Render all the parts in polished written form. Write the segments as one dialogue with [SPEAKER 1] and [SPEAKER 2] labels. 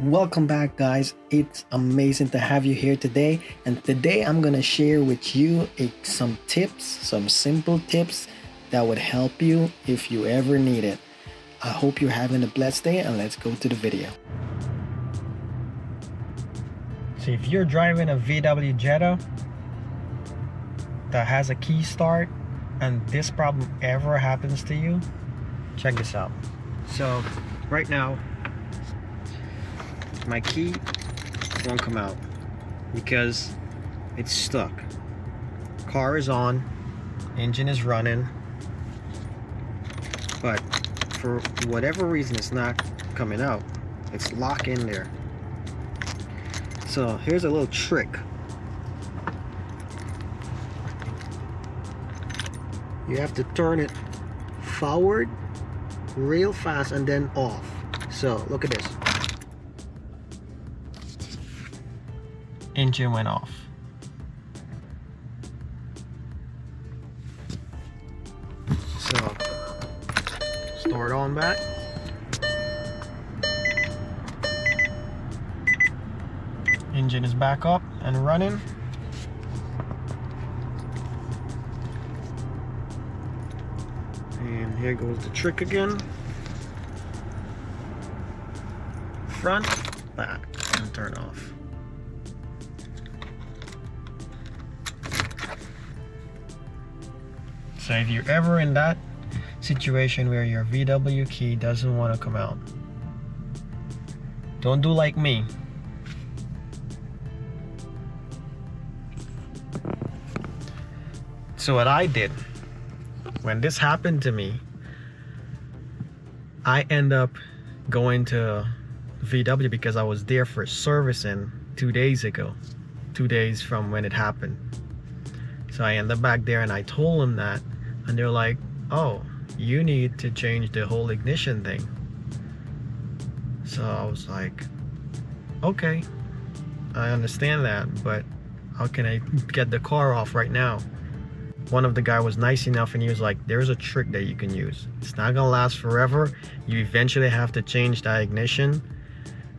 [SPEAKER 1] Welcome back, guys. It's amazing to have you here today. And today I'm going to share with you some tips, some simple tips that would help you if you ever need it. I hope you're having a blessed day, and let's go to the video. So if you're driving a VW Jetta that has a key start and this problem ever happens to you, check this out. So right now my key won't come out because it's stuck. Car is on, engine is running, but for whatever reason it's not coming out. It's locked in there. So here's a little trick. You have to turn it forward real fast and then off. So look at this. Engine went off. So store it on back. Engine is back up and running. And here goes the trick again. Front, back, and turn off. So if you're ever in that situation where your VW key doesn't want to come out, don't do like me. So what I did when this happened to me, I end up going to VW because I was there for servicing 2 days ago, 2 days from when it happened. So I ended up back there and I told them that, and they're like, oh, you need to change the whole ignition thing. So I was like, okay, I understand that, but how can I get the car off right now? One of the guy was nice enough and he was like, there's a trick that you can use. It's not gonna last forever. You eventually have to change that ignition.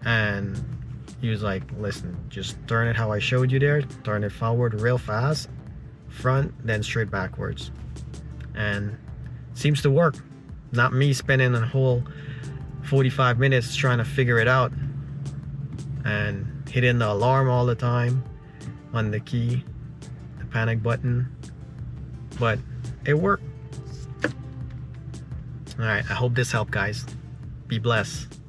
[SPEAKER 1] And he was like, listen, just turn it how I showed you there. Turn it forward real fast, front, then straight backwards. And it seems to work. Not me spending a whole 45 minutes trying to figure it out and hitting the alarm all the time on the key, the panic button. But it worked. All right, I hope this helped, guys. Be blessed.